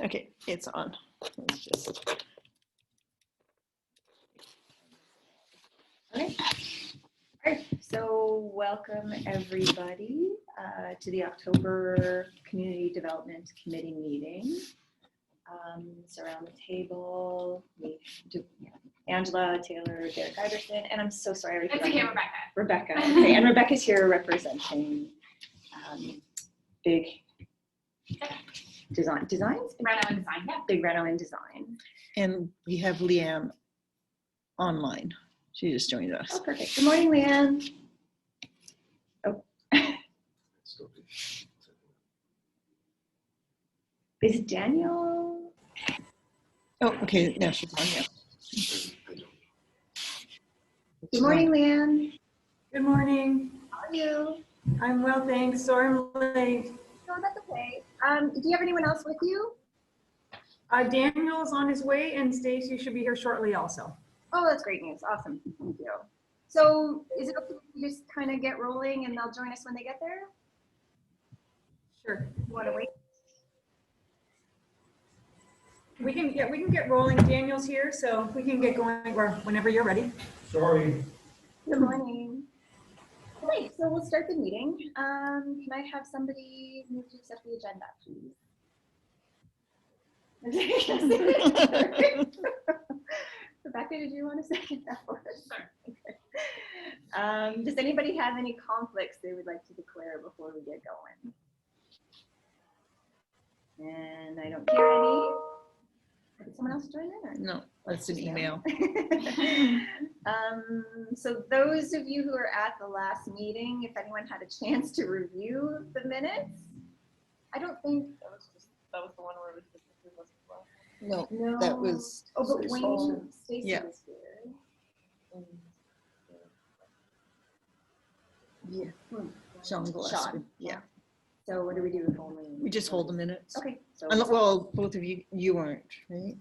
Okay, it's on. Let's just. Okay. All right. So welcome everybody to the October Community Development Committee meeting. So around the table, we do Angela, Taylor, Derek Iverson, and I'm so sorry. It's okay, Rebecca. Rebecca. Okay, and Rebecca's here representing Big Designs? Reno and Design, yeah. Big Reno and Design. And we have Leanne online. She just joined us. Oh, perfect. Good morning, Leanne. Oh. Is Daniel? Oh, okay. Now she's on. Yeah. Good morning, Leanne. Good morning. How are you? I'm well, thanks. Sorry I'm late. No, that's okay. Do you have anyone else with you? Daniel's on his way and Stacy should be here shortly also. Oh, that's great news. Awesome. Thank you. So is it okay if we just kind of get rolling and they'll join us when they get there? Sure. You want to wait? We can get rolling. Daniel's here, so we can get going whenever you're ready. Sorry. Good morning. Okay, so we'll start the meeting. Can I have somebody move to accept the agenda, please? Rebecca, did you want to second that for us? Sure. Okay. Does anybody have any conflicts they would like to declare before we get going? And I don't hear any. Did someone else join in? Or? No, that's an email. So those of you who are at the last meeting, if anyone had a chance to review the minutes, I don't think that was the one where it was just the three of us. No, No, that was. Oh, but Wayne Stacy Yeah. was here. Yeah. Sean Gillespie. Sean. Yeah. So what do we do if only? We just hold the minutes. Okay. So Well, both of you weren't, right?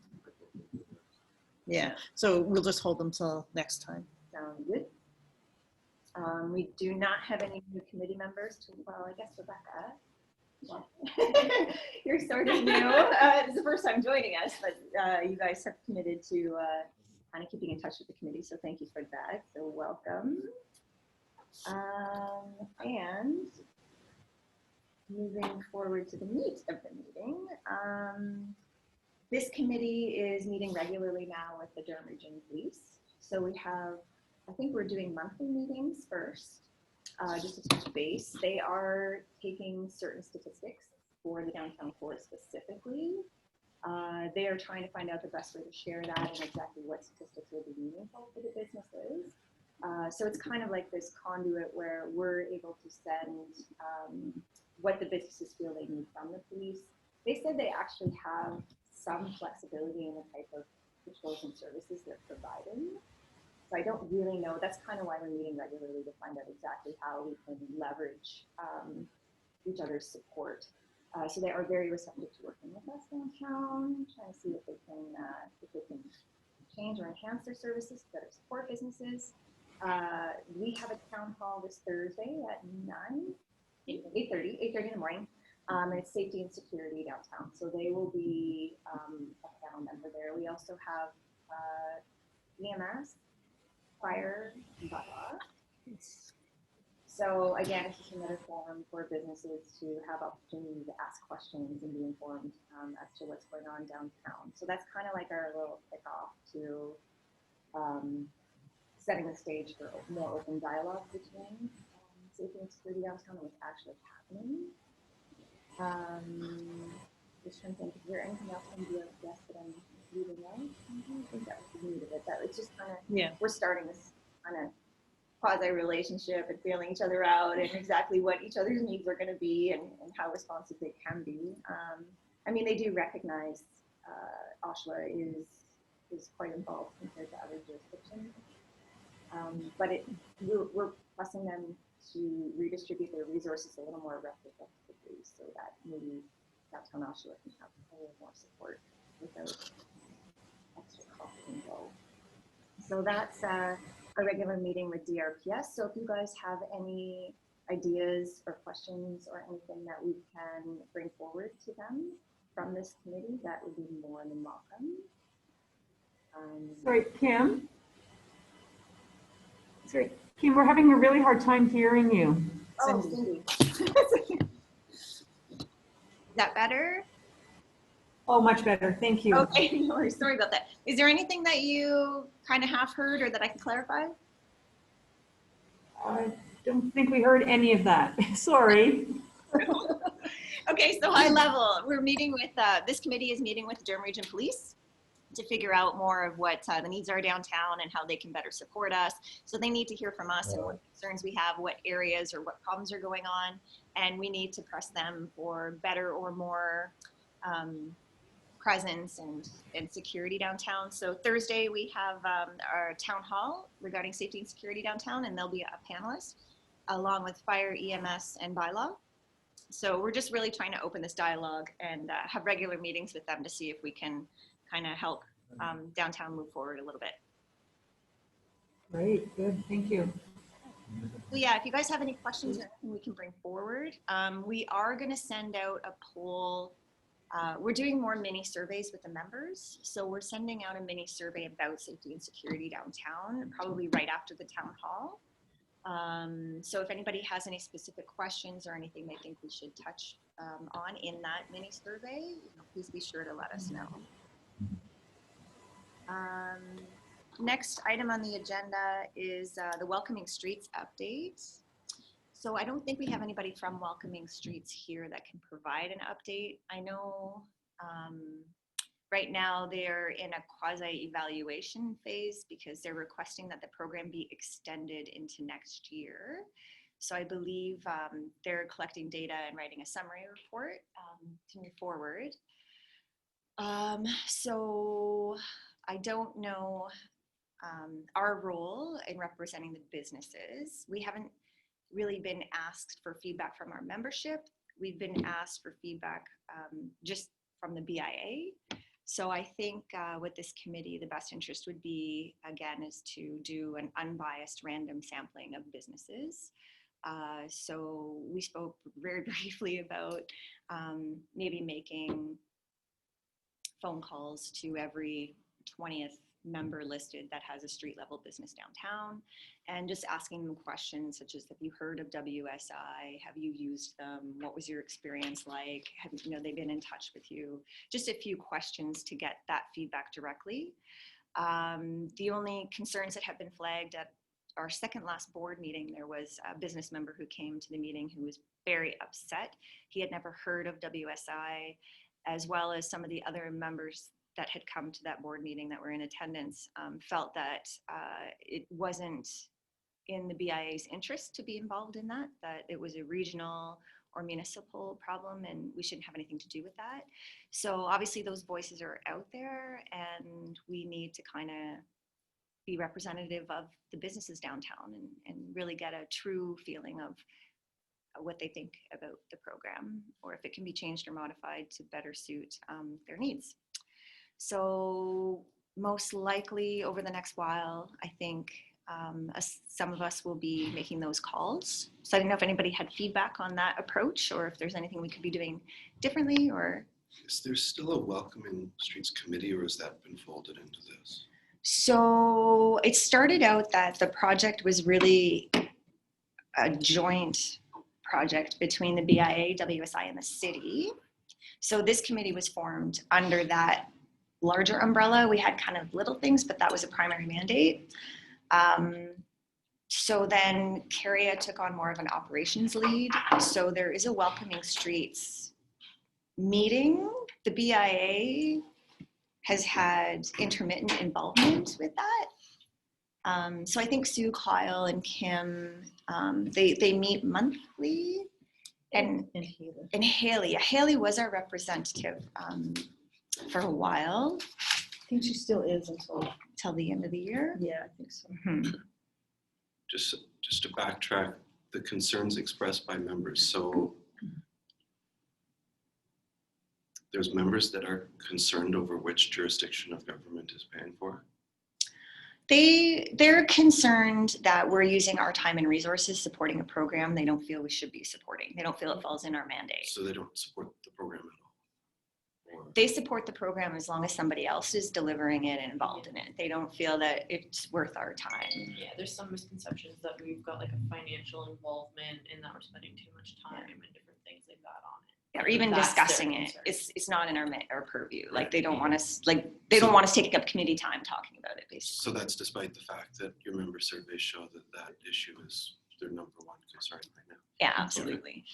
Yeah. So we'll just hold them till next time. sound good. We do not have any new committee members. Well, I guess Rebecca. Yeah. You're sort of new. It's the first time joining us, but you guys have committed to kind of keeping in touch with the committee, so thank you for that. So welcome. And moving forward to the meat of the meeting, this committee is meeting regularly now with the Durham Region Police. So we have, I think we're doing monthly meetings first. Just to touch base, they are taking certain statistics for the downtown core specifically. They are trying to find out the best way to share that and exactly what statistics will be meaningful for the businesses. So it's kind of like this conduit where we're able to send what the businesses feel they need from the police. They said they actually have some flexibility in the type of patrols and services they're providing. So I don't really know. That's kind of why we're meeting regularly, to find out exactly how we can leverage each other's support. So they are very receptive to working with us downtown, trying to see if they can change or enhance their services to better support businesses. We have a town hall this Thursday at 8:30 in the morning. And it's safety and security downtown. So they will be a panel member there. We also have EMS, fire, blah, blah. So again, it's just another forum for businesses to have opportunity to ask questions and be informed as to what's going on downtown. So that's kind of like our little kickoff to setting the stage for more open dialogue between safety and security downtown and what's actually happening. Just trying to think, is there anything else from the guests that I'm leaving out? I think that was the meat of it. That it's just kind of, we're starting this kind of quasi relationship and feeling each other out and exactly what each other's needs are going to be and how responsive they can be. I mean, they do recognize Oshawa is quite involved compared to other jurisdictions, but we're pressing them to redistribute their resources a little more representatively so that maybe downtown Oshawa can have a little more support without extra cost involved. So that's a regular meeting with DRPS. So if you guys have any ideas or questions or anything that we can bring forward to them, from this committee, that would be more than welcome. Sorry, Kim? Sorry, Kim, we're having a really hard time hearing you. Oh, Cindy. Is that better? Oh, much better. Thank you. Okay, no worries. Sorry about that. Is there anything that you kind of half heard or that I can clarify? I don't think we heard any of that. Sorry. Okay, so high level, we're meeting with, this committee is meeting with the Durham Region Police to figure out more of what the needs are downtown and how they can better support us. So they need to hear from us and what concerns we have, what areas or what problems are going on, and we need to press them for better or more presence and security downtown. So Thursday we have our town hall regarding safety and security downtown, and there'll be a panelist along with fire, EMS, and bylaw. So we're just really trying to open this dialogue and have regular meetings with them to see if we can kind of help downtown move forward a little bit. Great, good, thank you. So yeah, if you guys have any questions or anything we can bring forward, we are going to send out a poll. We're doing more mini surveys with the members. So we're sending out a mini survey about safety and security downtown, probably right after the town hall. So if anybody has any specific questions or anything they think we should touch on in that mini survey, please be sure to let us know. Next item on the agenda is the Welcoming Streets update. So I don't think we have anybody from Welcoming Streets here that can provide an update. I know right now they're in a quasi-evaluation phase because they're requesting that the program be extended into next year. So I believe they're collecting data and writing a summary report to move forward. So I don't know our role in representing the businesses. We haven't really been asked for feedback from our membership. We've been asked for feedback just from the BIA. So I think with this committee, the best interest would be, again, is to do an unbiased random sampling of businesses. So we spoke very briefly about maybe making phone calls to every 20th member listed that has a street level business downtown, and just asking them questions such as, have you heard of WSI? Have you used them? What was your experience like? Have they been in touch with you? Just a few questions to get that feedback directly. The only concerns that have been flagged at our second last board meeting, there was a business member who came to the meeting who was very upset. He had never heard of WSI, as well as some of the other members that had come to that board meeting that were in attendance felt that it wasn't in the BIA's interest to be involved in that it was a regional or municipal problem and we shouldn't have anything to do with that. So obviously those voices are out there and we need to kind of be representative of the businesses downtown and really get a true feeling of what they think about the program, or if it can be changed or modified to better suit their needs. So most likely over the next while, I think some of us will be making those calls. So I don't know if anybody had feedback on that approach or if there's anything we could be doing differently or. Is there still a Welcoming Streets committee or has that been folded into this? So it started out that the project was really a joint project between the BIA, WSI, and the city. So this committee was formed under that larger umbrella. We had kind of little things, but that was a primary mandate. So then Caria took on more of an operations lead. So there is a Welcoming Streets meeting. The BIA has had intermittent involvement with that. So I think Sue, Kyle, and Kim, they meet monthly. And Haley. Haley was our representative for a while. I think she still is until the end of the year. Yeah, I think so. Mm-hmm. Just to backtrack the concerns expressed by members. So there's members that are concerned over which jurisdiction of government is paying for. They're concerned that we're using our time and resources supporting a program they don't feel we should be supporting. They don't feel it falls in our mandate. So they don't support the program at all. they support the program as long as somebody else is delivering it and involved in it. They don't feel that it's worth our time. Yeah, there's some misconceptions that we've got like a financial involvement and that we're spending too much time and different things like that on it. Or even That's their discussing it. concern. It's not in our purview. Like they don't want us, like they don't want us taking up committee time talking about it, basically. So that's despite the fact that your member surveys show that that issue is their number one concern right now. Yeah, absolutely.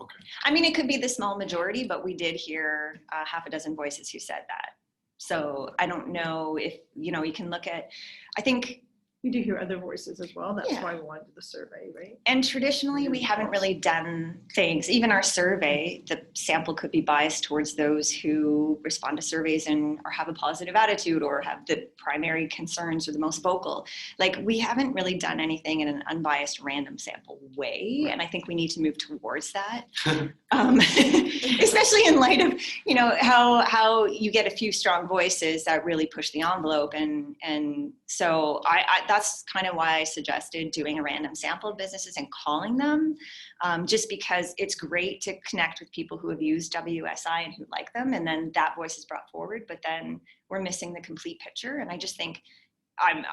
Okay. I mean, it could be the small majority, but we did hear half a dozen voices who said that. So I don't know if, you know, you can look at, I think, We do hear other voices as well. That's Yeah. why we wanted the survey, right? and traditionally we haven't really done things, even our survey, the sample could be biased towards those who respond to surveys and or have a positive attitude or have the primary concerns or the most vocal. Like we haven't really done anything in an unbiased random sample way. And I think we need to move towards that. Especially in light of, you know, how you get a few strong voices that really push the envelope. And so I that's kind of why I suggested doing a random sample of businesses and calling them, just because it's great to connect with people who have used WSI and who like them. And then that voice is brought forward, but then we're missing the complete picture. And I just think I'm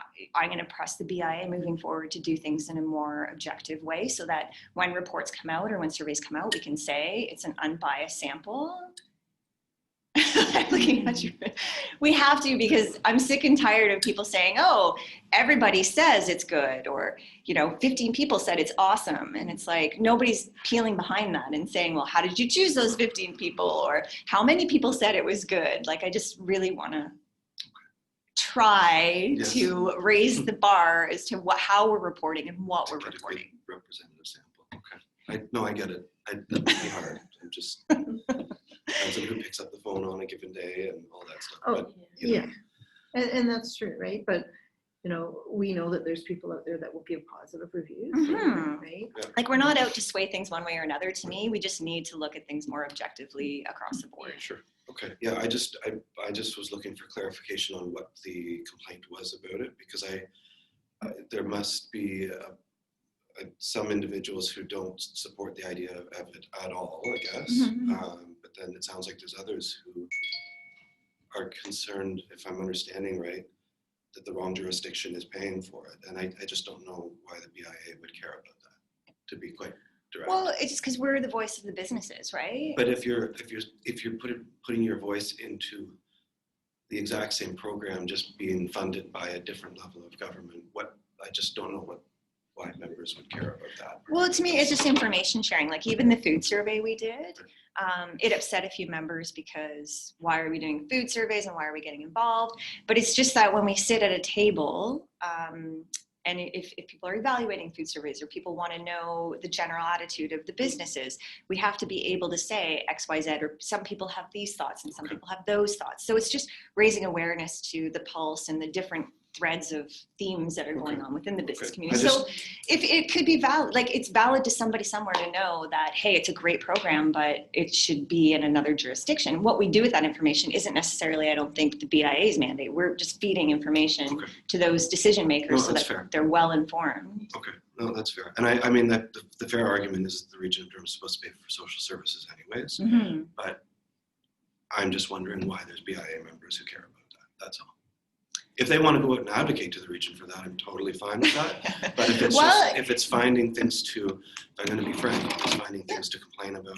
going to press the BIA moving forward to do things in a more objective way so that when reports come out or when surveys come out, we can say it's an unbiased sample. I'm looking at you. We have to, because I'm sick and tired of people saying, oh, everybody says it's good, or, you know, 15 people said it's awesome. And it's like, nobody's peeling behind that and saying, well, how did you choose those 15 people? Or how many people said it was good? Like, I just really want to try Yes. to raise the bar as to how we're reporting and what To we're get a good reporting. representative sample. Okay. I get it. That'd be hard. I'm just depends on who picks up the phone on a given day and all that stuff. Oh, But, you know, yeah. And that's true, right? But, you know, we know that there's people out there that will give positive reviews, Mhm. right? Like, we're not out to sway things one way or another. To me, we just need to look at things more objectively across the board. Sure. Okay. Yeah. I just was looking for clarification on what the complaint was about it, because there must be some individuals who don't support the idea of it at all, I guess. Mhm. But then it sounds like there's others who are concerned, if I'm understanding right, that the wrong jurisdiction is paying for it. And I just don't know why the BIA would care about that, to be quite direct. Well, it's just because we're the voice of the businesses, right? But if you're putting your voice into the exact same program, just being funded by a different level of government, I just don't know why members would care about that. Well, to me, it's just information sharing. Like even the food survey we did, it upset a few members because why are we doing food surveys and why are we getting involved? But it's just that when we sit at a table, and if people are evaluating food surveys or people want to know the general attitude of the businesses, we have to be able to say X, Y, Z, or some people have these thoughts and some people have those thoughts. So it's just raising awareness to the pulse and the different threads of themes that are going on within the business Okay. community. So if it could be valid, like it's valid to somebody somewhere to know that, hey, it's a great program, but it should be in another jurisdiction. What we do with that information isn't necessarily, I don't think, the BIA's mandate. We're just feeding information to those decision makers so that they're well informed. Okay, no, that's fair. And I mean, that the fair argument is that the region of Durham is supposed to pay for social services anyways, Mm-hmm. but I'm just wondering why there's BIA members who care about that. That's all. If they want to go out and advocate to the region for that, I'm totally fine with that. But if it's Well, if it's finding things if I'm going to be frank, if it's finding things to complain about.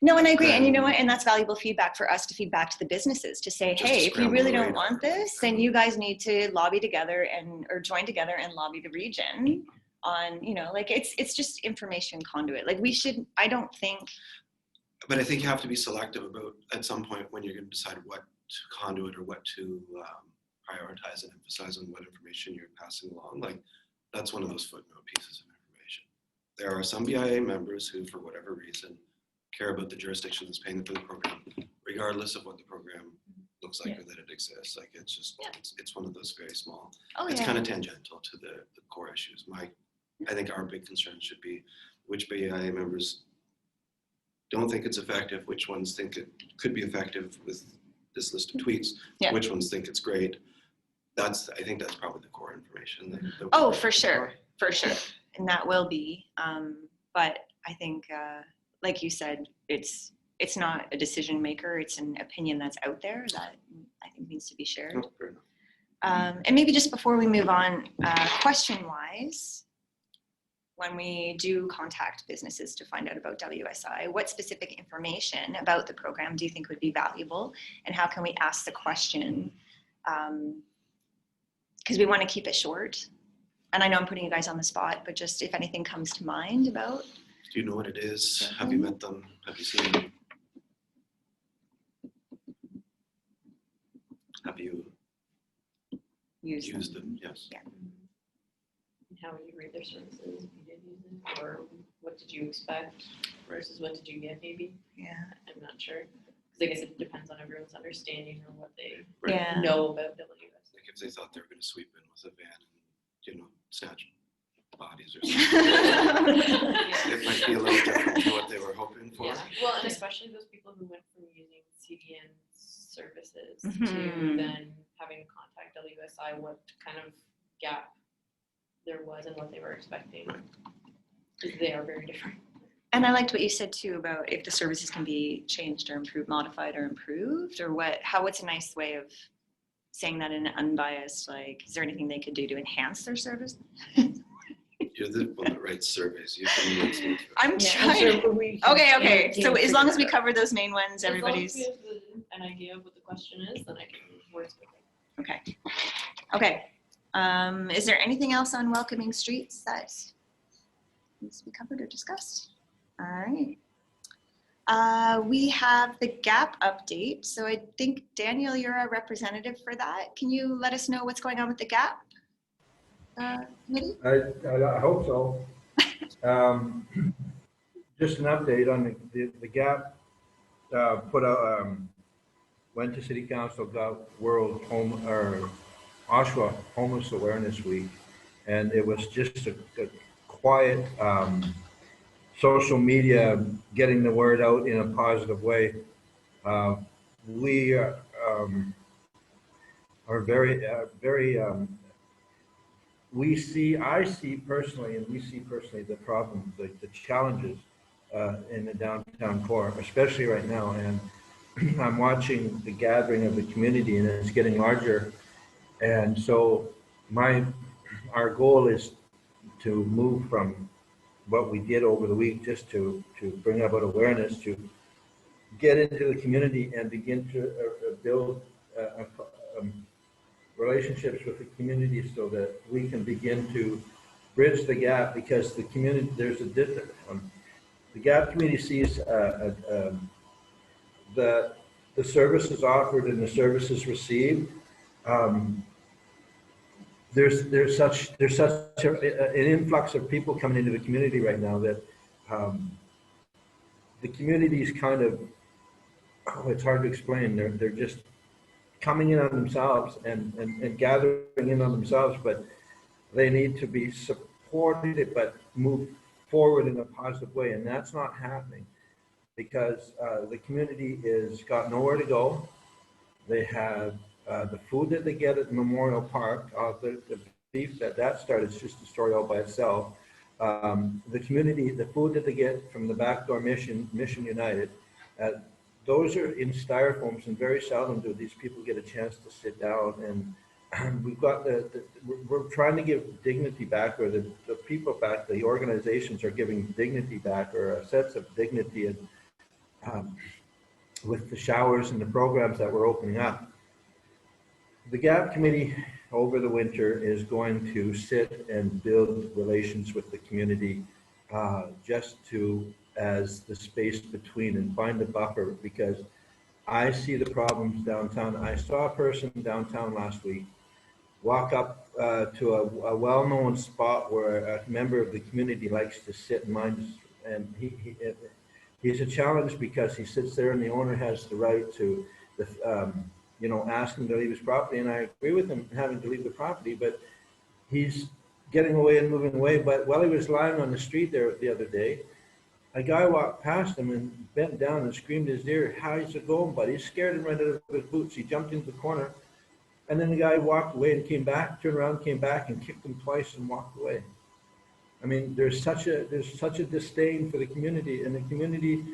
No, and I agree. And you know what? And that's valuable feedback for us to feed back to the businesses to say, Just hey, to if you scramble really the don't radar. want this, then you guys need to lobby together or join together and lobby the region on, you know, like it's just information conduit. Like I don't think. But I think you have to be selective about at some point when you're going to decide what to conduit or what to prioritize and emphasize on what information you're passing along. Like that's one of those footnote pieces of information. There are some BIA members who, for whatever reason, care about the jurisdiction that's paying for the program, regardless of what the program looks like or that it exists. Like it's just, it's one of those very small. Oh, it's yeah. kind of tangential to the core issues. I think our big concern should be which BIA members don't think it's effective, which ones think it could be effective with this list of tweets, which ones think it's great. I think that's probably the core information. That For sure. And that will be, but I think, like you said, it's it's not a decision maker, it's an opinion that's out there that I think needs to be shared. No, fair enough. And maybe just before we move on, question-wise, when we do contact businesses to find out about WSI, what specific information about the program do you think would be valuable? And how can we ask the question? Because we want to keep it short. And I know I'm putting you guys on the spot, but just if anything comes to mind about. Do you know what it is? Have you met them? Have you seen them? Have you used them? Yes. Yeah. And how would you rate their services if you did use them? Or what did you expect versus what did you get maybe? Yeah. I'm not sure. Because I guess it depends on everyone's understanding or what they Right. Yeah. know about WS. Like if they thought they were going to sweep in with a van and, snatch bodies or something. It might be a little different to what they were hoping for. Yeah, well, and especially those people who went from using CDN services to Mhm. then having to contact WSI, what kind of gap there was and what they were expecting. Because they are very different. And I liked what you said too about if the services can be changed or improved, modified or improved, or what's a nice way of saying that in an unbiased, like, is there anything they could do to enhance their service? You're the one that writes surveys. You can use them. I'm Yeah, trying. so we can- Okay. you So can as long as we figure it out. cover those main ones, As long as everybody's, we have an idea of what the question is, then I can wordsmith it. okay. Okay. Is there anything else on welcoming streets that needs to be covered or discussed? All right. We have the GAP update. So I think, Daniel, you're a representative for that. Can you let us know what's going on with the GAP committee? I hope so. Just an update on the GAP put out, went to City Council, got World Home or Oshawa Homeless Awareness Week, and it was just a quiet social media getting the word out in a positive way. We are very I see personally the problems, the challenges in the downtown core, especially right now. And I'm watching the gathering of the community, and it's getting larger. And so our goal is to move from what we did over the week, just to bring about awareness, to get into the community and begin to build relationships with the community so that we can begin to bridge the gap, because the community, there's a difference. The GAP community sees the services offered and the services received. There's such an influx of people coming into the community right now that the community is kind of, it's hard to explain. They're just coming in on themselves and gathering in on themselves, but they need to be supported but move forward in a positive way, and that's not happening because the community is got nowhere to go. They have the food that they get at Memorial Park, the beef that started, it's just a story all by itself. The community, the food that they get from the Backdoor Mission United, those are in styrofoams, and very seldom do these people get a chance to sit down. And we've got we're trying to give dignity back, or the people back, the organizations are giving dignity back, or a sense of dignity, and with the showers and the programs that we're opening up. The GAP committee over the winter is going to sit and build relations with the community, just as the space between, and find a buffer, because I see the problems downtown. I saw a person downtown last week walk up to a well-known spot where a member of the community likes to sit and mind, and he's a challenge because he sits there and the owner has the right to ask him to leave his property, and I agree with him having to leave the property, but he's getting away and moving away. But while he was lying on the street there the other day, a guy walked past him and bent down and screamed in his ear, "How's it going, buddy?" He scared him right out of his boots. He jumped into the corner, and then the guy walked away and came back, turned around, came back and kicked him twice and walked away. I mean, there's such a disdain for the community, and the community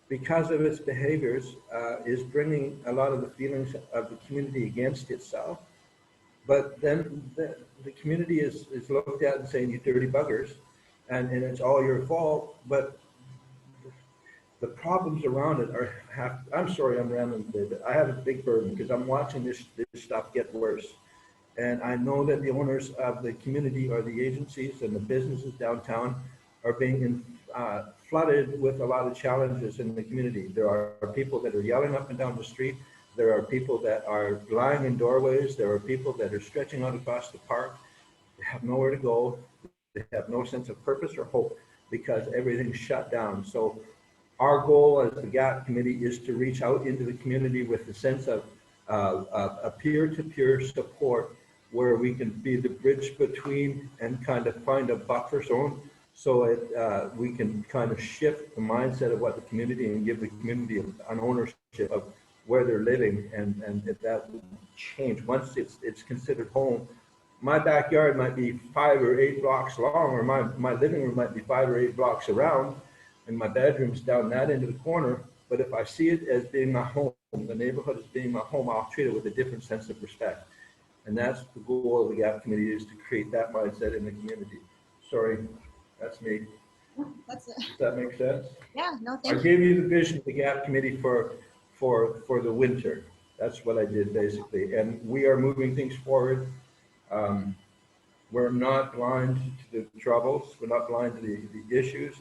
because of its behaviors, is bringing a lot of the feelings of the community against itself. But then the community is looked at and saying, you dirty buggers, and it's all your fault. But the problems around it I'm sorry, I'm rambling today, but I have a big burden because I'm watching this stuff get worse. And I know that the owners of the community or the agencies and the businesses downtown are being flooded with a lot of challenges in the community. There are people that are yelling up and down the street. There are people that are lying in doorways. There are people that are stretching out across the park. They have nowhere to go. They have no sense of purpose or hope because everything's shut down. So our goal as the GAP committee is to reach out into the community with a sense of a peer-to-peer support where we can be the bridge between and kind of find a buffer zone so we can kind of shift the mindset of what the community and give the community an ownership of where they're living, and if that would change once it's considered home. My backyard might be 5 or 8 blocks long, or my living room might be 5 or 8 blocks around, and my bedroom's down that end of the corner. But if I see it as being my home, the neighborhood as being my home, I'll treat it with a different sense of respect. And that's the goal of the GAP committee, is to create that mindset in the community. Sorry, that's me. That's it. Does that make sense? Yeah, no, I thank you. gave you the vision of the GAP committee for the winter. That's what I did basically. And we are moving things forward. We're not blind to the troubles. We're not blind to the issues.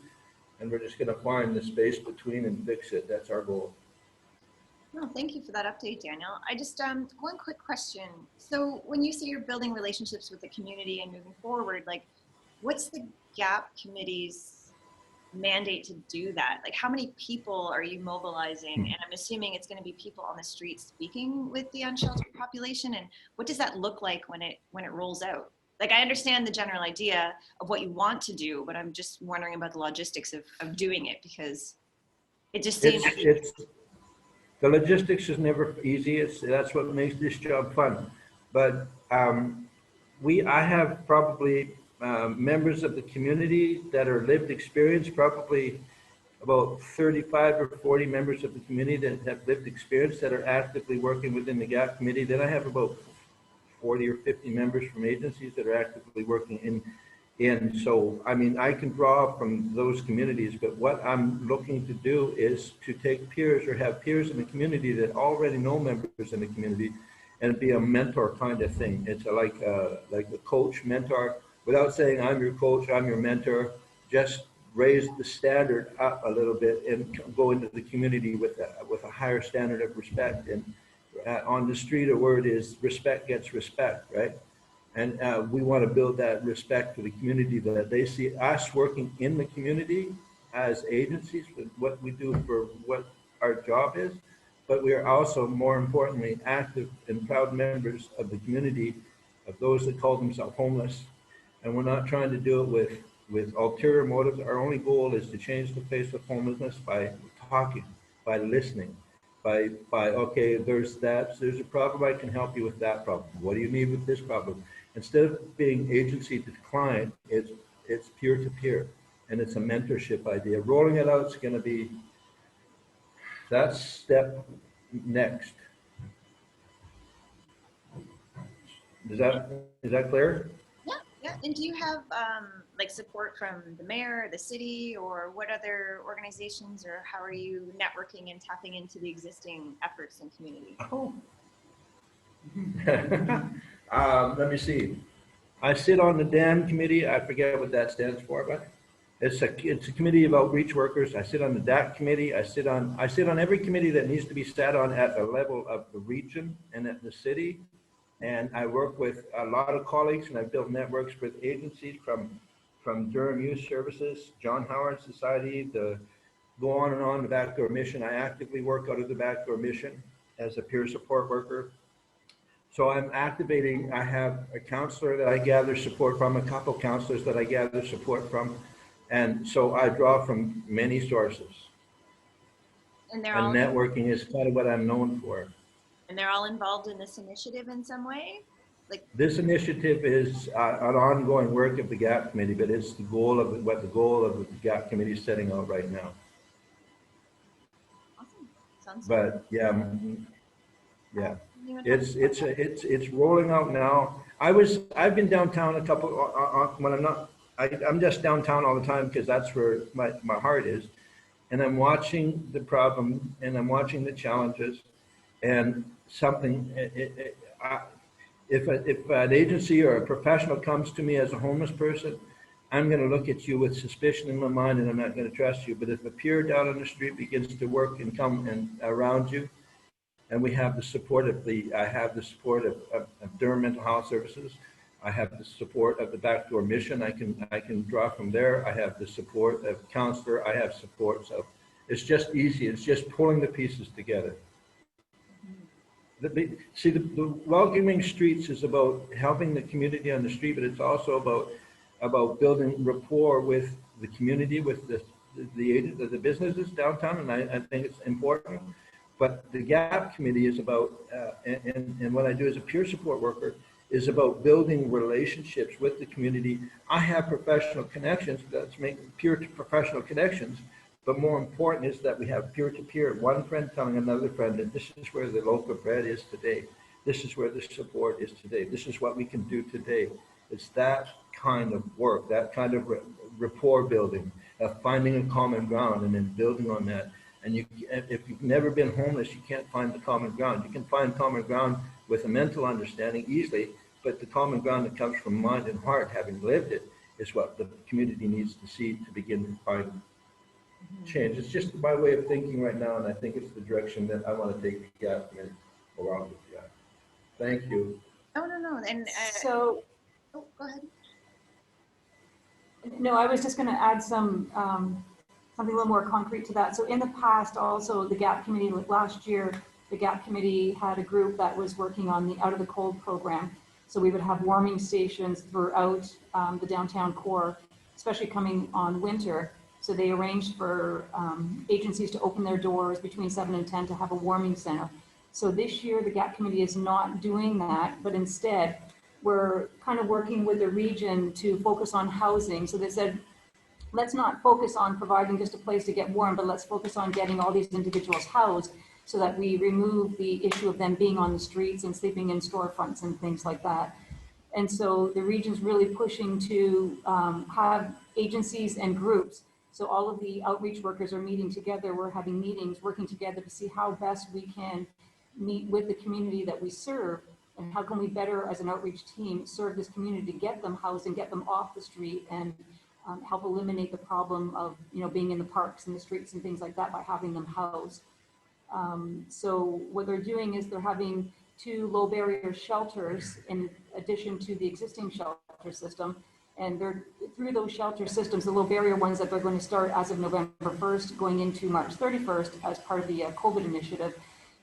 And we're just gonna find the space between and fix it. That's our goal. No, thank you for that update, Daniel. I just, one quick question. So when you say you're building relationships with the community and moving forward, like, what's the GAP committee's mandate to do that? Like, how many people are you mobilizing? And I'm assuming it's going to be people on the street speaking with the unsheltered population. And what does that look like when it rolls out? Like, I understand the general idea of what you want to do, but I'm just wondering about the logistics of doing it, because it just seems. The logistics is never easy. That's what makes this job fun. But I have probably members of the community that are lived experience, probably about 35 or 40 members of the community that have lived experience that are actively working within the GAP committee. Then I have about 40 or 50 members from agencies that are actively working in. So, I mean, I can draw from those communities, but what I'm looking to do is to take peers or have peers in the community that already know members in the community and be a mentor kind of thing. It's like a coach, mentor, without saying I'm your coach, I'm your mentor, just raise the standard up a little bit and go into the community with a higher standard of respect. And on the street, a word is respect gets respect, right? And we want to build that respect for the community, that they see us working in the community as agencies with what we do for what our job is. But we are also, more importantly, active and proud members of the community, of those that call themselves homeless. And we're not trying to do it with ulterior motives. Our only goal is to change the face of homelessness by talking, by listening, by okay, there's a problem, I can help you with that problem. What do you need with this problem? Instead of being agency to client, it's peer-to-peer, and it's a mentorship idea. Rolling it out is going to be, that's step next. Is that clear? Yeah, and do you have like support from the mayor, the city, or what other organizations, or how are you networking and tapping into the existing efforts in community? Let me see. I sit on the DAM committee. I forget what that stands for, but it's a committee of outreach workers. I sit on the DAC committee. I sit on every committee that needs to be sat on at the level of the region and at the city. And I work with a lot of colleagues, and I've built networks with agencies from Durham Youth Services, John Howard Society, go on and on, the Backdoor Mission. I actively work out of the Backdoor Mission as a peer support worker. So I'm activating, I have a counselor that I gather support from, a couple counselors that I gather support from. And so I draw from many sources. And networking is kind of what I'm known for. And they're all involved in this initiative in some way? This initiative is an ongoing work of the GAP committee, but it's the goal of the GAP committee is setting out right now. Sounds But yeah, yeah. good. It's rolling out now. I've been downtown a couple, when I'm just downtown all the time because that's where my heart is. And I'm watching the problem and I'm watching the challenges and something, if an agency or a professional comes to me as a homeless person, I'm going to look at you with suspicion in my mind and I'm not going to trust you. But if a peer down on the street begins to work and come and around you, and we have the support of I have the support of Durham Mental Health Services. I have the support of the Backdoor Mission. I can draw from there. I have the support of counselor. I have support. So it's just easy. It's just pulling the pieces together. The Welcoming Streets is about helping the community on the street, but it's also about building rapport with the community, with the businesses downtown, and I think it's important. But the GAP committee is about, and what I do as a peer support worker is about building relationships with the community. I have professional connections, let's make peer to professional connections, but more important is that we have peer to peer, one friend telling another friend that this is where the loaf of bread is today. This is where the support is today. This is what we can do today. It's that kind of work, that kind of rapport building, of finding a common ground and then building on that. And if you've never been homeless, you can't find the common ground. You can find common ground with a mental understanding easily, but the common ground that comes from mind and heart, having lived it, is what the community needs to see to begin to find change. It's just my way of thinking right now, and I think it's the direction that I want to take the GAP committee along with GAP. Thank you. No. And So, oh, go ahead. no, I was just going to add something a little more concrete to that. So in the past, also the GAP committee, like last year, the GAP committee had a group that was working on the Out of the Cold program. So we would have warming stations throughout the downtown core, especially coming on winter. So they arranged for agencies to open their doors between 7 and 10 to have a warming center. So this year, the GAP committee is not doing that, but instead, we're kind of working with the region to focus on housing. So they said, let's not focus on providing just a place to get warm, but let's focus on getting all these individuals housed so that we remove the issue of them being on the streets and sleeping in storefronts and things like that. And so the region's really pushing to have agencies and groups. So all of the outreach workers are meeting together. We're having meetings, working together to see how best we can meet with the community that we serve, and how can we better, as an outreach team, serve this community to get them housed and get them off the street and help eliminate the problem of, being in the parks and the streets and things like that by having them housed. So what they're doing is they're having 2 low barrier shelters in addition to the existing shelter system. And they're through those shelter systems, the low barrier ones that they're going to start as of November 1st, going into March 31st as part of the COVID initiative,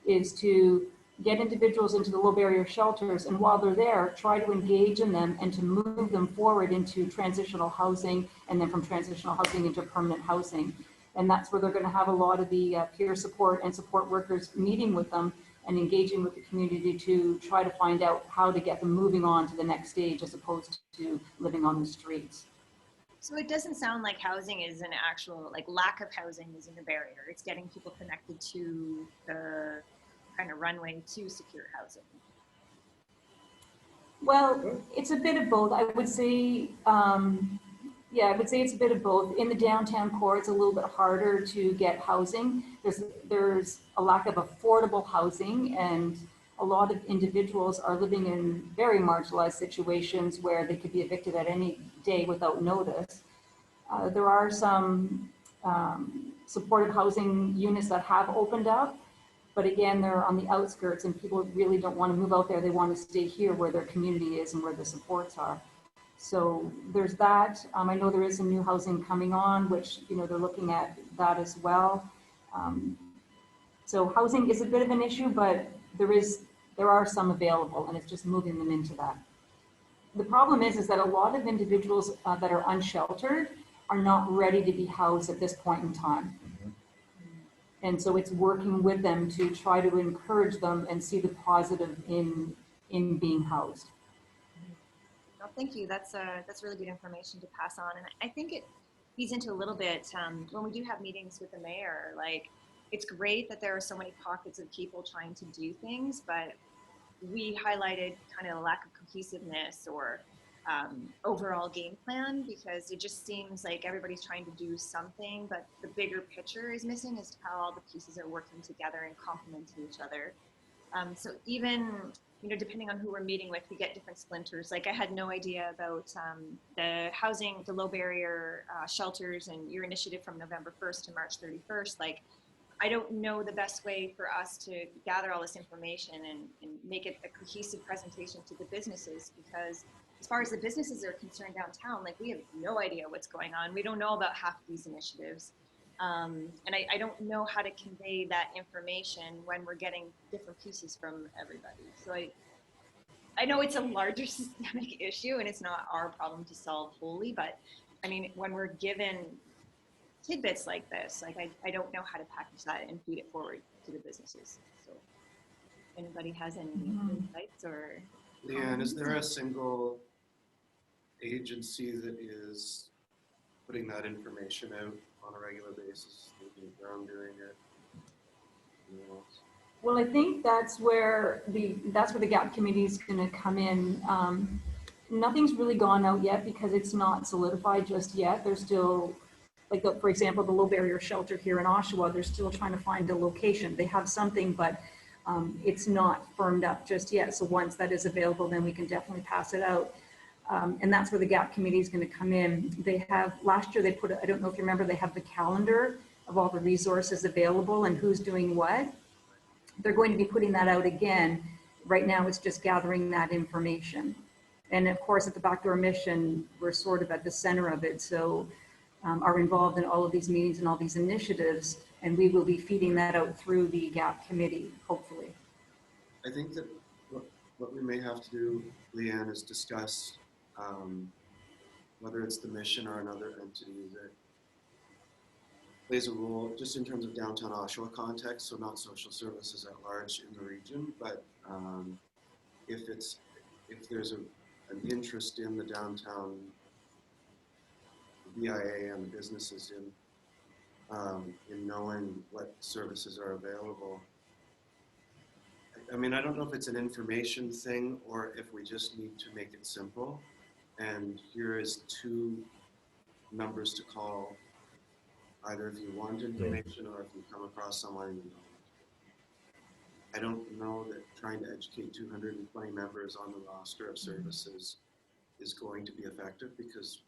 is to get individuals into the low barrier shelters, and while they're there, try to engage in them and to move them forward into transitional housing, and then from transitional housing into permanent housing. And that's where they're going to have a lot of the peer support and support workers meeting with them and engaging with the community to try to find out how to get them moving on to the next stage as opposed to living on the streets. So it doesn't sound like housing is an actual, lack of housing isn't a barrier. It's getting people connected to the kind of runway to secure housing. Well, it's a bit of both. I would say, I would say it's a bit of both. In the downtown core, it's a little bit harder to get housing. There's a lack of affordable housing, and a lot of individuals are living in very marginalized situations where they could be evicted at any day without notice. There are some supportive housing units that have opened up, but again, they're on the outskirts and people really don't want to move out there. They want to stay here where their community is and where the supports are. So there's that. I know there is some new housing coming on, which, they're looking at that as well. So housing is a bit of an issue, but there are some available, and it's just moving them into that. The problem is that a lot of individuals that are unsheltered are not ready to be housed at this point in time. And so it's working with them to try to encourage them and see the positive in being housed. Well, thank you. That's really good information to pass on. And I think it feeds into a little bit when we do have meetings with the mayor, it's great that there are so many pockets of people trying to do things, but we highlighted kind of the lack of cohesiveness or overall game plan, because it just seems like everybody's trying to do something, but the bigger picture is missing as to how all the pieces are working together and complementing each other. So even, depending on who we're meeting with, we get different splinters. Like I had no idea about the housing, the low barrier shelters and your initiative from November 1st to March 31st. Like, I don't know the best way for us to gather all this information and make it a cohesive presentation to the businesses, because as far as the businesses are concerned downtown, like we have no idea what's going on. We don't know about half of these initiatives. And I don't know how to convey that information when we're getting different pieces from everybody. So I know it's a larger systemic issue and it's not our problem to solve wholly, but I mean, when we're given tidbits like this, like I don't know how to package that and feed it forward to the businesses. So anybody has any insights or? Leanne, is there a single agency that is putting that information out on a regular basis? Brown doing it? Anyone else? Well, I think that's where the GAP committee is going to come in. Nothing's really gone out yet because it's not solidified just yet. There's still, like, for example, the low barrier shelter here in Oshawa, they're still trying to find a location. They have something, but it's not firmed up just yet. So once that is available, then we can definitely pass it out. And that's where the GAP committee is going to come in. They have, last year they put, I don't know if you remember, they have the calendar of all the resources available and who's doing what. They're going to be putting that out again. Right now it's just gathering that information. And of course at the Backdoor Mission, we're sort of at the center of it. So are involved in all of these meetings and all these initiatives, and we will be feeding that out through the GAP committee, hopefully. I think that what we may have to do, Leanne, is discuss whether it's the mission or another entity that plays a role just in terms of downtown Oshawa context, so not social services at large in the region, but if there's an interest in the downtown BIA and the businesses in knowing what services are available. I mean, I don't know if it's an information thing or if we just need to make it simple. And here is 2 numbers to call, either if you want information or if you come across someone and you don't. I don't know that trying to educate 220 members on the roster of services is going to be effective, because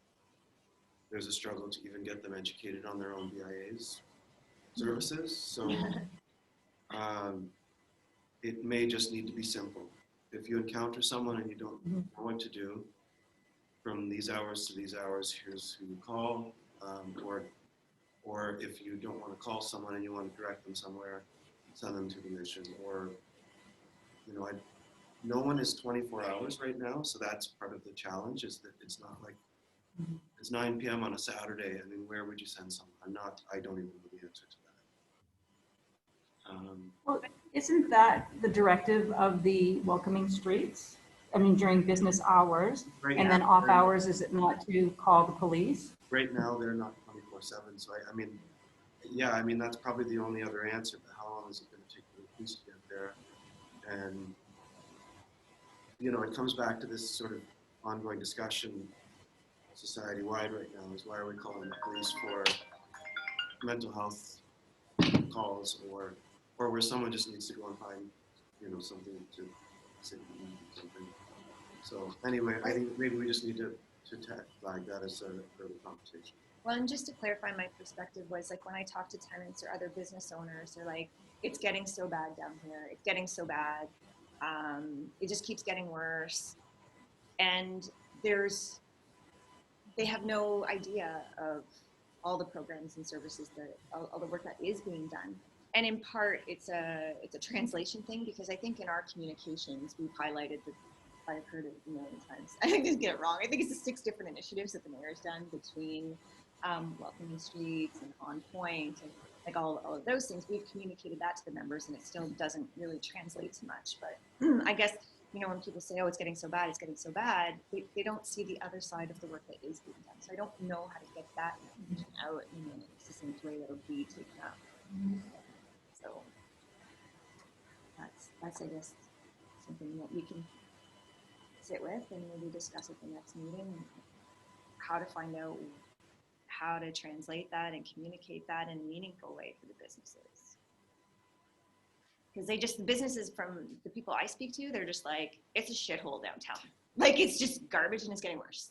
there's a struggle to even get them educated on their own BIA's services. So it may just need to be simple. If you encounter someone and you don't know what to do, from these hours to these hours, here's who you call, or if you don't want to call someone and you want to direct them somewhere, send them to the mission. Or, no one is 24 hours right now, so that's part of the challenge, is that it's not like it's 9 p.m. on a Saturday. I mean, where would you send someone? I don't even know the answer to that. Well, isn't that the directive of the welcoming streets? I mean, during business hours, Right and now, then off they're- hours, is it not to call the police? Right now, they're not 24/7, so I mean, that's probably the only other answer, but how long is it going to take for the police to get there? And, it comes back to this sort of ongoing discussion society-wide right now, is why are we calling the police for mental health calls, or where someone just needs to go and find, something to say or something. So anyway, I think maybe we just need to flag that as a further conversation. Well, and just to clarify, my perspective was like when I talk to tenants or other business owners, they're like, it's getting so bad down here. It's getting so bad. It just keeps getting worse. And they have no idea of all the programs and services that all the work that is being done. And in part, it's a translation thing, because I think in our communications, we've highlighted that I've heard it a million times. I think I just get it wrong. I think it's the 6 different initiatives that the mayor's done between welcoming streets and On Point and like all of those things. We've communicated that to the members, and it still doesn't really translate to much. But I guess, when people say, oh, it's getting so bad, they don't see the other side of the work that is being done. So I don't know how to get that information out in a succinct way that will be taken up. So that's I guess something that we can sit with and maybe discuss at the next meeting, how to find out how to translate that and communicate that in a meaningful way for the businesses. Because the businesses from the people I speak to, they're just like, it's a shithole downtown. Like, it's just garbage and it's getting worse.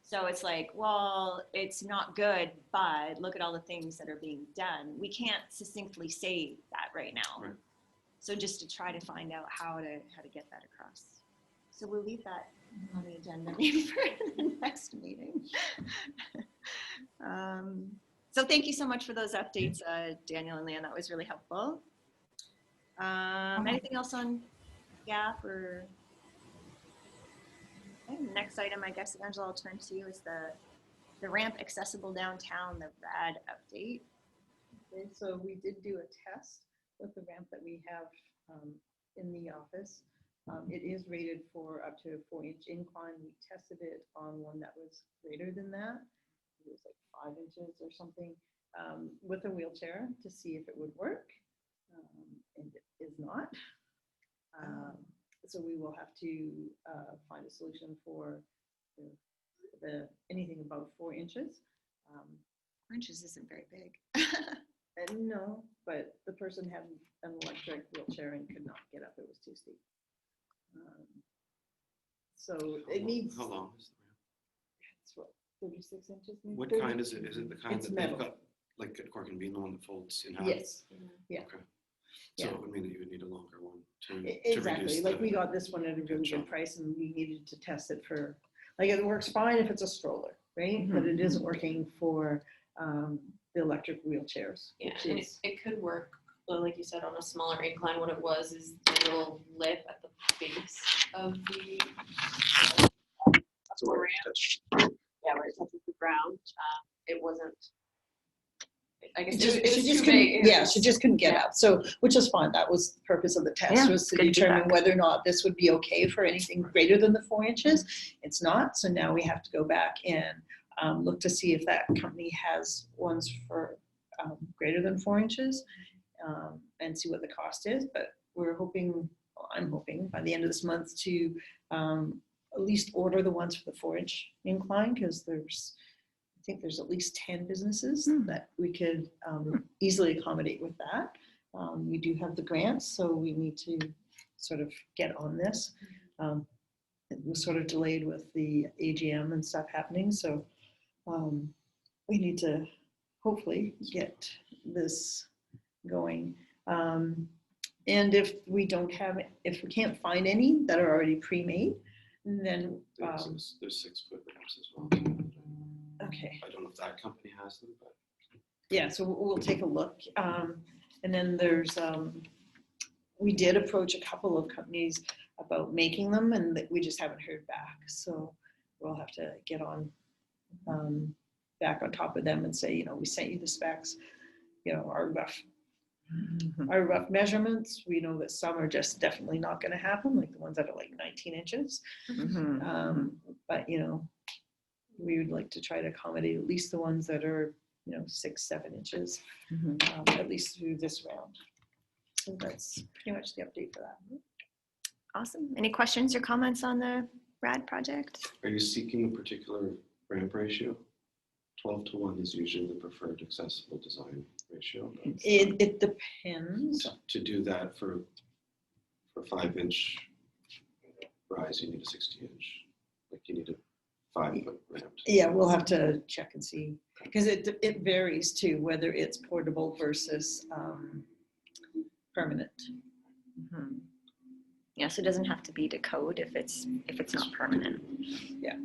So it's like, well, it's not good, but look at all the things that are being done. We can't succinctly say that right now. Right. So just to try to find out how to get that across. So we'll leave that on the agenda maybe for the next meeting. So thank you so much for those updates, Daniel and Leanne. That was really helpful. Anything else on GAP or? Okay, next item, I guess, Angela, I'll turn to you, is the ramp accessible downtown, the RAD update. Okay, so we did do a test with the ramp that we have in the office. It is rated for up to a 4-inch incline. We tested it on one that was greater than that. It was like 5 inches or something, with a wheelchair to see if it would work. And it is not. So we will have to find a solution for the anything above 4 inches. 4 inches isn't very big. And no, but the person had an electric wheelchair and could not get up. It was too steep. So it needs. How long is the ramp? It's what, 36 inches? Maybe? What 30? kind is it? Is it the kind It's that metal. they've got, like at Cork and Bean, the one that folds in half? Yes. Yeah. Okay. So Yeah. it would mean that you would need a longer one to Exactly. reduce Like the- we got this one at a really good price, and we needed to test it for. Like it works fine if it's a stroller, right? But it isn't working for the electric wheelchairs. Yeah, which and is it could work, like you said, on a smaller incline. What it was is the little lip at the base of the So where it touched- yeah, where it touches the ground. It wasn't. I guess She it was just too couldn't, big. yeah, she just couldn't get yeah. up. So, which is fine. That was the purpose of the test, Yeah, was to good determine feedback. whether or not this would be okay for anything greater than the 4 inches. It's not. So now we have to go back and look to see if that company has ones for greater than 4 inches, and see what the cost is. But we're hoping, well, I'm hoping by the end of this month to at least order the ones for the 4-inch incline, because I think there's at least 10 businesses that we could easily accommodate with that. We do have the grants, so we need to sort of get on this. It was sort of delayed with the AGM and stuff happening, so we need to hopefully get this going. And if we can't find any that are already pre-made, then There's 6-foot ramps as well. okay. I don't know if that company has them, but Yeah, so we'll take a look. And then there's, we did approach a couple of companies about making them, and we just haven't heard back. So we'll have to get on, back on top of them and say, we sent you the specs, our rough measurements. We know that some are just definitely not going to happen, like the ones that are like 19 inches. But, we would like to try to accommodate at least the ones that are 6-7 inches, at least through this round. So that's pretty much the update for that. Awesome. Any questions or comments on the RAD project? are you seeking a particular ramp ratio? 12:1 is usually the preferred accessible design ratio. but It depends. to do that for 5-inch rise, you need a 60-inch. Like you need a 5-foot ramp. Yeah, we'll have to check and see, because it varies too, whether it's portable versus permanent. Yeah, so it doesn't have to be to code if it's not permanent. Yeah.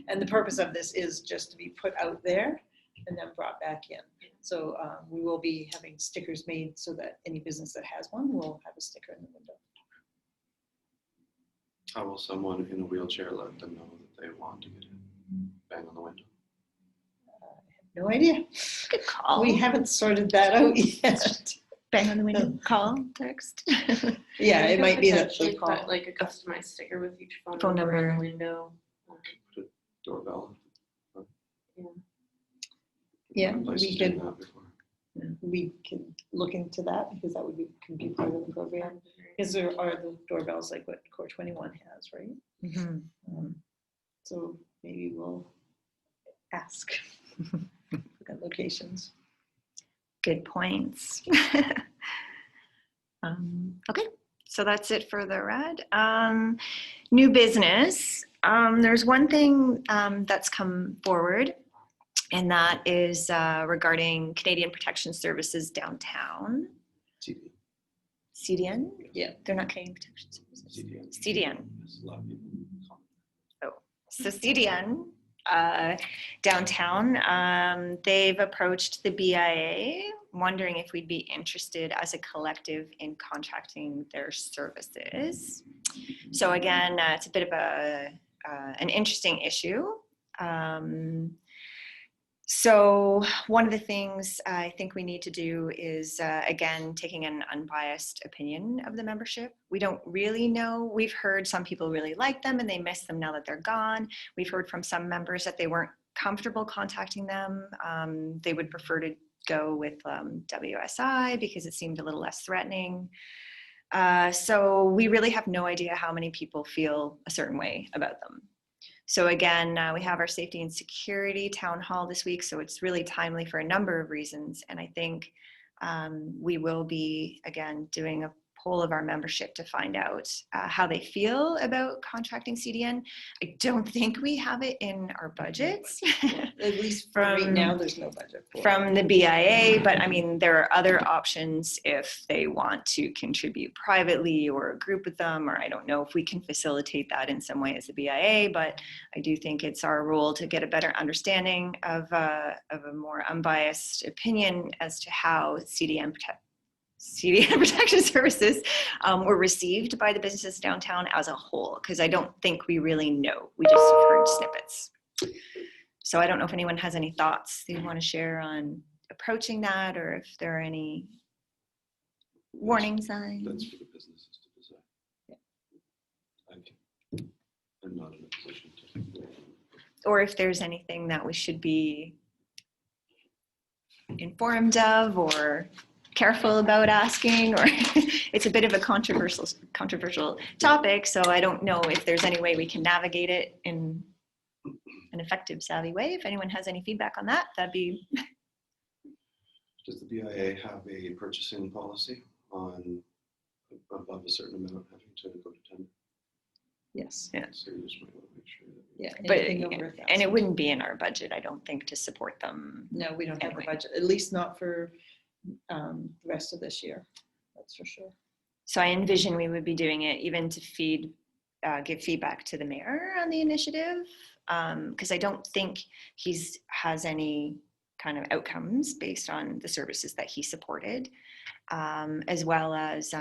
And the purpose of this is just to be put out there and then brought back in. So we will be having stickers made so that any business that has one will have a sticker in the window. How will someone in a wheelchair let them know that they want to get in? Bang on the window. No idea. Good call. We haven't sorted that out yet. Bang on the window, call, text. Yeah, it might be that Potentially they call. put, like a customized sticker with each phone Phone number in number. the window. Put a doorbell. Yeah, I've we done could. that before. we can look into that because that would be, can be part of the program. Because there are the doorbells like what Core 21 has, right? Mhm. So maybe we'll ask at locations. Good points. Okay, so that's it for the red. New business. There's one thing that's come forward, and that is regarding Canadian Protection Services downtown. CDN. CDN? Yeah. They're not Canadian Protection Services. CDN. CDN. Yes, a lot of people call So CDN downtown, they've approached the BIA, wondering if we'd be interested as a collective in contracting their services. So again, it's a bit of an interesting issue. So one of the things I think we need to do is, again, taking an unbiased opinion of the membership. We don't really know. We've heard some people really like them and they miss them now that they're gone. We've heard from some members that they weren't comfortable contacting them. They would prefer to go with WSI because it seemed a little less threatening. So we really have no idea how many people feel a certain way about them. So again, we have our safety and security town hall this week, so it's really timely for a number of reasons. And I think we will be, again, doing a poll of our membership to find out how they feel about contracting CDN. I don't think we have it in our budgets. At least for right now, there's no budget for it. From the BIA, but I mean, there are other options if they want to contribute privately or a group with them, or I don't know if we can facilitate that in some way as the BIA, but I do think it's our role to get a better understanding of a more unbiased opinion as to how CDN Protection Services were received by the businesses downtown as a whole, because I don't think we really know. We just heard snippets. So I don't know if anyone has any thoughts they want to share on approaching that, or if there are any warning signs. That's for the businesses to decide. I'm not in a position to. Or if there's anything that we should be informed of or careful about asking, or it's a bit of a controversial topic, so I don't know if there's any way we can navigate it in an effective, savvy way. If anyone has any feedback on that, that'd be. Does the BIA have a purchasing policy on above a certain amount having to go to tender? Yes. Yeah. So you just might want to make sure that. Yeah. But anything over 1,000. and it wouldn't be in our budget, I don't think, to support them. No, we don't have the Anyway. budget, at least not for the rest of this year. That's for sure. So I envision we would be doing it even to give feedback to the mayor on the initiative, because I don't think has any kind of outcomes based on the services that he supported, as well as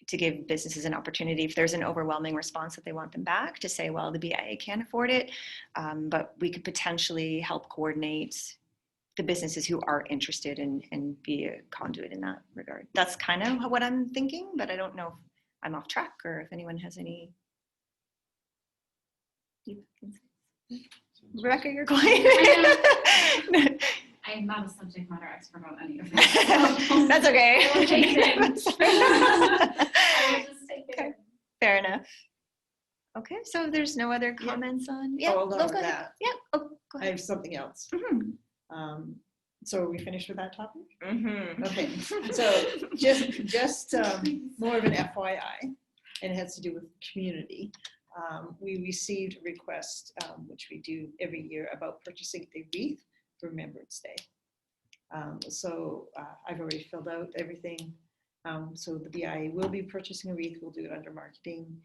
to give businesses an opportunity, if there's an overwhelming response that they want them back, to say, well, the BIA can't afford it, but we could potentially help coordinate the businesses who are interested and be a conduit in that regard. That's kind of what I'm thinking, but I don't know if I'm off track or if anyone has any. Rebecca, you're quiet. I'm not a subject matter expert on any of this. That's okay. I will take it. I will just take it. Okay. Fair enough. Okay, so there's no other comments on. Yeah, Hold on go to ahead. that. Yeah. Oh, go I ahead. have something else. Mhm. So are we finished with that topic? Mhm. Okay, so just more of an FYI, and it has to do with community. We received a request, which we do every year, about purchasing a wreath for Remembrance Day. So I've already filled out everything. So the BIA will be purchasing a wreath. We'll do it under marketing.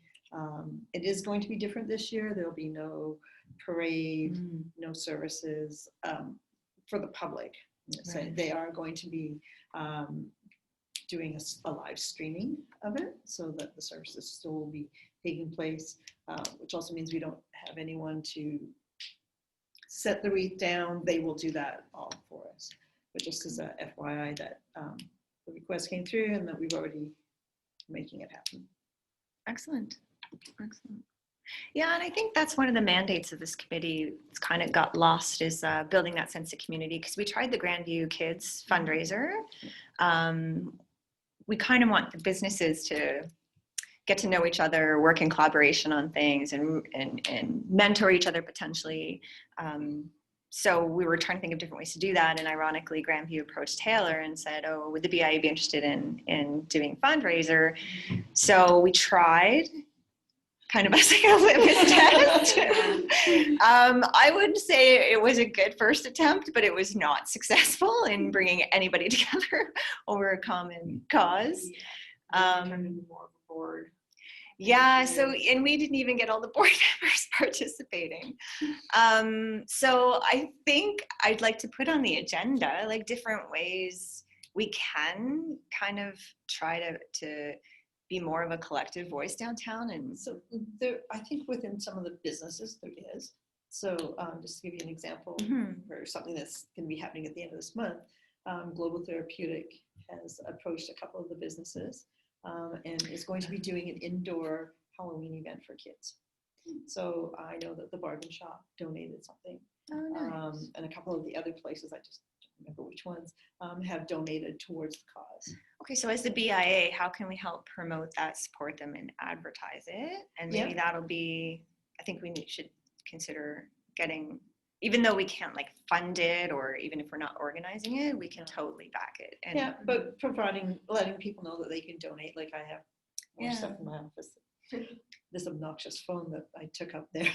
It is going to be different this year. There'll be no parade, no services for the public. So Right. they are going to be doing a live streaming of it so that the services still will be taking place, which also means we don't have anyone to set the wreath down. They will do that all for us. But just as a FYI that the request came through and that we've already making it happen. Excellent. Excellent. Yeah, and I think that's one of the mandates of this committee. It's kind of got lost is building that sense of community because we tried the Grandview Kids fundraiser. We kind of want the businesses to get to know each other, work in collaboration on things, and mentor each other potentially. So we were trying to think of different ways to do that. And ironically, Grandview approached Taylor and said, "Oh, would the BIA be interested in doing a fundraiser?" So we tried. Kind of as like a litmus test. I wouldn't say it was a good first attempt, but it was not successful in bringing anybody together over a common cause. Turned into more of a board. Yeah, so, and we didn't even get all the board members participating. So I think I'd like to put on the agenda, like different ways we can kind of try to be more of a collective voice downtown. And So there, I think within some of the businesses there is. So just to give you an example for something that's going to be happening at the end of this month, Global Therapeutic has approached a couple of the businesses and is going to be doing an indoor Halloween event for kids. So I know that the Bargain Shop donated something. And a couple of the other places, I just don't remember which ones, have donated towards the cause. okay, so as the BIA, how can we help promote that, support them, and advertise it? And maybe that'll be, I think we should consider getting, even though we can't like fund it, or even if we're not organizing it, we can totally back it. And Yeah, but letting people know that they can donate, like I have more stuff in my office. This obnoxious phone that I took up there.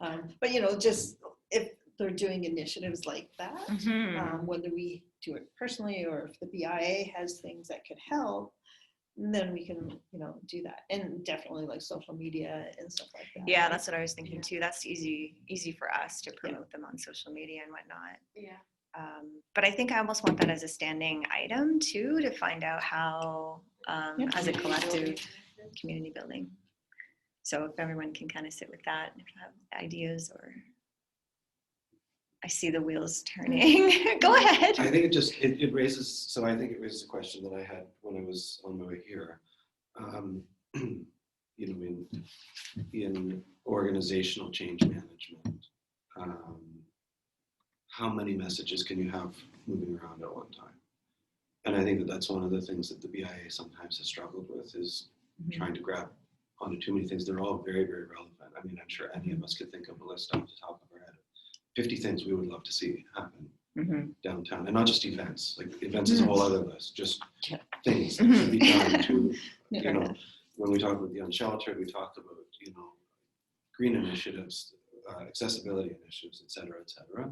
But you know, just if they're doing initiatives like that, whether we do it personally or if the BIA has things that could help, then we can, you know, do that. And definitely like social media and stuff like that. yeah, that's what I was thinking too. That's easy for us to promote them on social media and whatnot. Yeah. But I think I almost want that as a standing item too, to find out how, as a collective, community building. So if everyone can kind of sit with that, and if you have ideas, or I see the wheels turning. Go ahead. I think it raises a question that I had when I was on my way here. You know, in organizational change management, how many messages can you have moving around at one time? And I think that that's one of the things that the BIA sometimes has struggled with, is trying to grab onto too many things. They're all very, very relevant. I mean, I'm sure any of us could think of a list off the top of our head of 50 things we would love to see happen downtown, and not just events. Like events is a whole other list, just things that can be done to, you know, when we talk about the unsheltered, we talked about, you know, green initiatives, accessibility initiatives, et cetera, et cetera.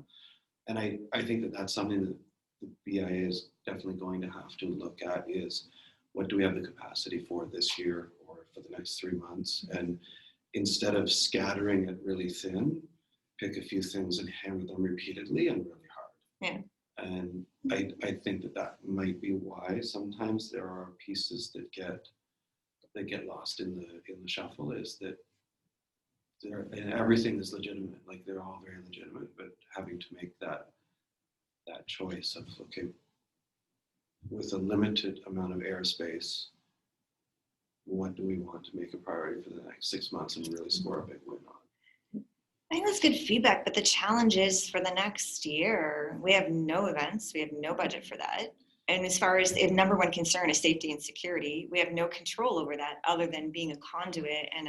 And I think that that's something that the BIA is definitely going to have to look at, is what do we have the capacity for this year or for the next 3 months? And instead of scattering it really thin, pick a few things and hammer them repeatedly and really hard. Yeah. And I think that might be why sometimes there are pieces that get lost in the shuffle, is that and everything is legitimate, like they're all very legitimate, but having to make that choice of, okay, with a limited amount of airspace, what do we want to make a priority for the next 6 months and really score a big win on? I think that's good feedback, but the challenge is for the next year, we have no events, we have no budget for that. And as far as the number one concern is safety and security, we have no control over that other than being a conduit and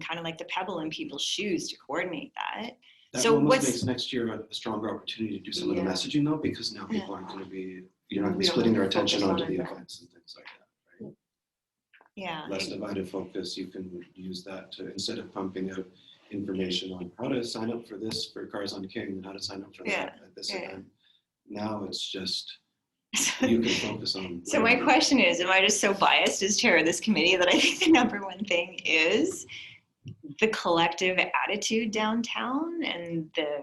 kind of like the pebble in people's shoes to coordinate that. That So almost what's makes next year a stronger opportunity to do some of the messaging though, because now people aren't going to be, you're not going to be We don't splitting their have to attention focus on onto the it. events and things like that, right? yeah. Less divided focus, you can use that to, instead of pumping out information on how to sign up for this for Cars on King and how to sign up for that at this event. Now it's just, you can focus on. So my question is, am I just so biased as chair of this committee that I think the number one thing is the collective attitude downtown and the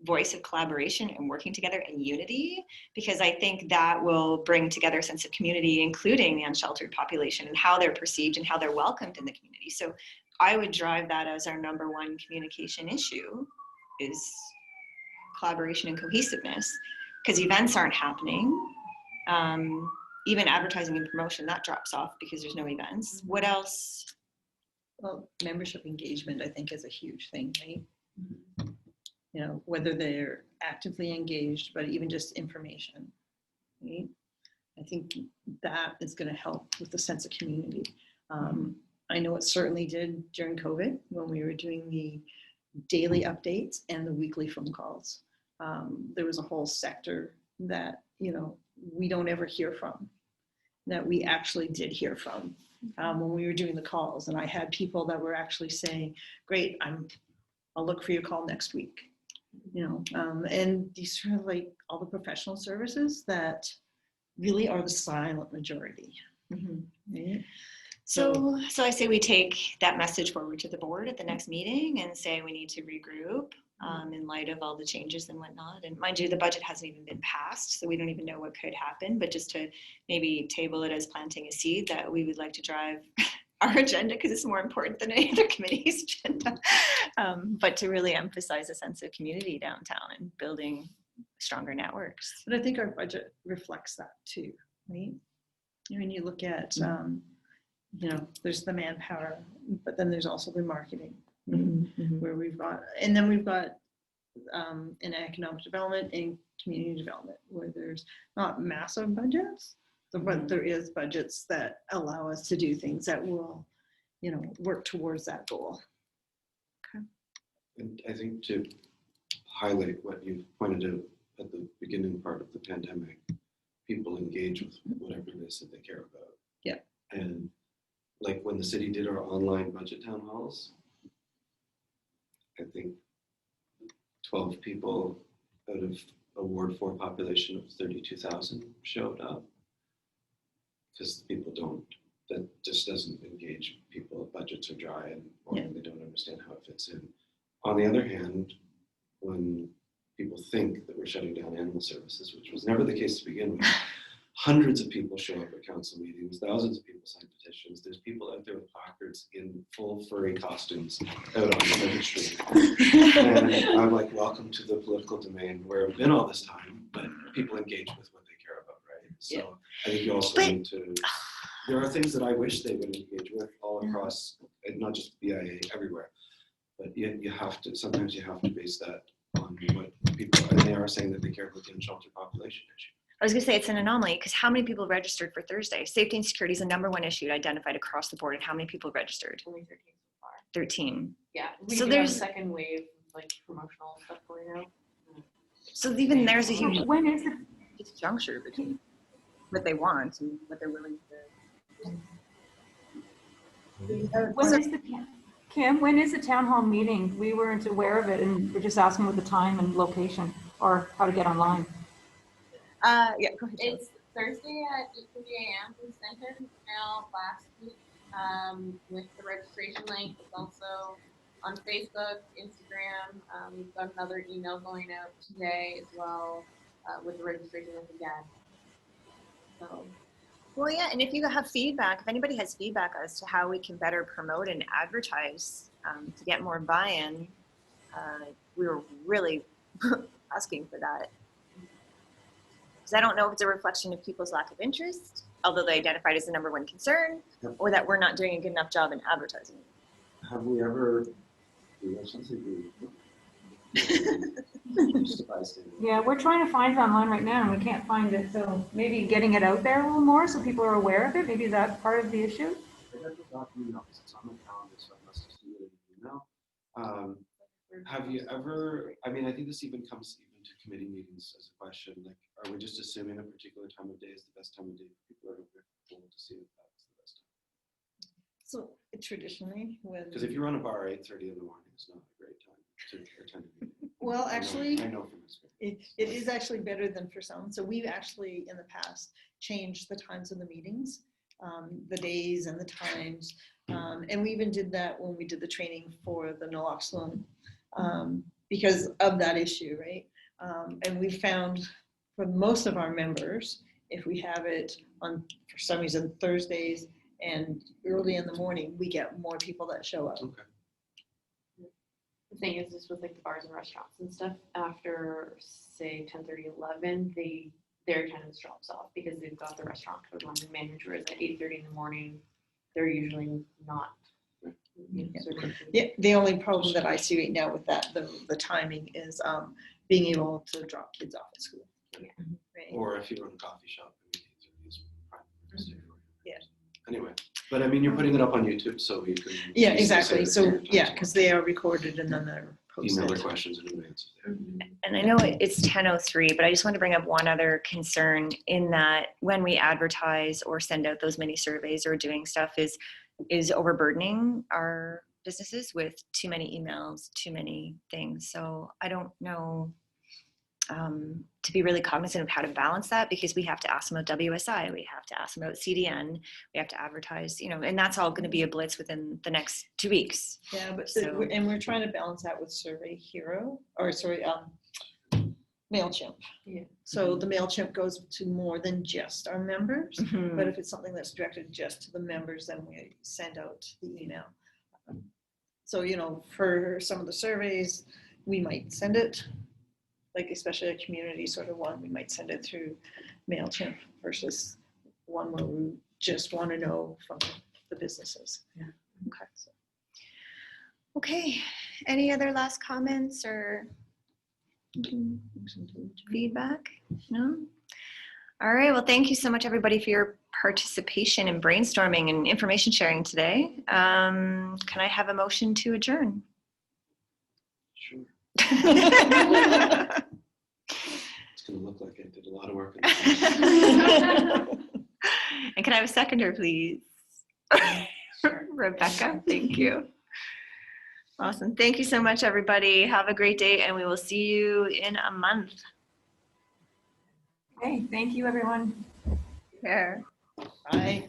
voice of collaboration and working together in unity? Because I think that will bring together a sense of community, including the unsheltered population, and how they're perceived and how they're welcomed in the community. So I would drive that as our number one communication issue, is collaboration and cohesiveness, because events aren't happening. Even advertising and promotion, that drops off because there's no events. What else? Well, membership engagement, I think, is a huge thing, right? You know, whether they're actively engaged, but even just information, right? I think that is going to help with the sense of community. I know it certainly did during COVID when we were doing the daily updates and the weekly phone calls. There was a whole sector that, you know, we don't ever hear from, that we actually did hear from when we were doing the calls. And I had people that were actually saying, great, I'll look for your call next week. You know, and these are like all the professional services that really are the silent majority. Right? So I say we take that message forward to the board at the next meeting and say we need to regroup in light of all the changes and whatnot. And mind you, the budget hasn't even been passed, so we don't even know what could happen, but just to maybe table it as planting a seed that we would like to drive our agenda because it's more important than any other committee's agenda. But to really emphasize a sense of community downtown and building stronger networks. But I think our budget reflects that too, right? When you look at, you know, there's the manpower, but then there's also the marketing, where we've got, and then we've got in economic development and community development, where there's not massive budgets, but there is budgets that allow us to do things that will, you know, work towards that goal. And I think to highlight what you pointed out at the beginning part of the pandemic, people engage with whatever it is that they care about. Yeah. And like when the city did our online budget town halls, I think 12 people out of a Ward 4 population of 32,000 showed up. Because people don't, that just doesn't engage people. Budgets are dry and or they don't understand how it fits in. On the other hand, when people think that we're shutting down animal services, which was never the case to begin with, hundreds of people show up at council meetings, thousands of people sign petitions. There's people out there with placards in full furry costumes out on the street. And I'm like, welcome to the political domain where I've been all this time, but people engage with what they care about, right? So I think you also need to, there are things that I wish they would engage with all across, and not just BIA, everywhere. But you have to, sometimes you have to base that on what people, and they are saying that they care about the unsheltered population issue. I was going to say it's an anomaly because how many people registered for Thursday? Safety and security is the #1 issue identified across the board. And how many people registered? Only 13 so far. 13. Yeah, we So do have a there's- second wave of like promotional stuff going out. So even there's a huge When is the disjuncture between what they want and what they're willing to. when is the Kim? When is the town hall meeting? We weren't aware of it, and we're just asking what the time and location or how to get online. Yeah, go ahead. It's Thursday at 8:30 a.m. We sent it out last week with the registration link. It's also on Facebook, Instagram. We've got another email going out today as well with the registration link again. So, Well, yeah, and if you have feedback, if anybody has feedback as to how we can better promote and advertise to get more buy-in, we were really asking for that. Because I don't know if it's a reflection of people's lack of interest, although they identified as the #1 concern, or that we're not doing a good enough job in advertising. Have we ever, Yeah, we're trying to find it online right now, and we can't find it. So maybe getting it out there a little more so people are aware of it. Maybe that's part of the issue. Have you ever, I mean, I think this even comes even to committee meetings as a question, like, are we just assuming a particular time of day is the best time of day for people to see if that's the best time? So traditionally, when Because if you run a bar 8:30 in the morning, it's not a great time to attend a meeting. well, actually, I know from experience. it is actually better than for some. So we've actually in the past changed the times of the meetings, the days and the times. And we even did that when we did the training for the naloxone because of that issue, right? And we found for most of our members, if we have it on, for some reason, Thursdays and early in the morning, we get more people that show up. Okay. The thing is, just with like the bars and restaurants and stuff, after say 10:30, 11, their attendance drops off because they've got the restaurant code one. The manager is at 8:30 in the morning. They're usually not Yeah, the only problem that I see right now with that, the timing is being able to drop kids off at school. Yeah. Right? Or if you run a coffee shop, I mean, these prime members do. Yeah. Anyway, but I mean, you're putting it up on YouTube, so you can. Yeah, easily say exactly. that So, parents yeah, want because they are recorded and then they're to Email their posted. questions in advance. If they're- And I know it's 10:03, but I just want to bring up one other concern in that when we advertise or send out those mini surveys or doing stuff is overburdening our businesses with too many emails, too many things. So I don't know, to be really cognizant of how to balance that, because we have to ask them about WSI, we have to ask them about CDN, we have to advertise, and that's all going to be a blitz within the next 2 weeks. Yeah, but, So- and we're trying to balance that with Survey Hero, or sorry, MailChimp. Yeah. So the MailChimp goes to more than just our members. But Mhm. if it's something that's directed just to the members, then we send out the email. So, for some of the surveys, we might send it, like especially a community sort of one, we might send it through MailChimp versus one where we just want to know from the businesses. Yeah. Okay. So, Okay, any other last comments or feedback? No? All right, well, thank you so much, everybody, for your participation in brainstorming and information sharing today. Can I have a motion to adjourn? Sure. And It's gonna look like I did a lot of work. on this. can I have a seconder, please? Rebecca, thank you. Awesome. Thank you so much, everybody. Have a great day, and we will see you in a month. Okay, thank you, everyone. Yeah. Bye.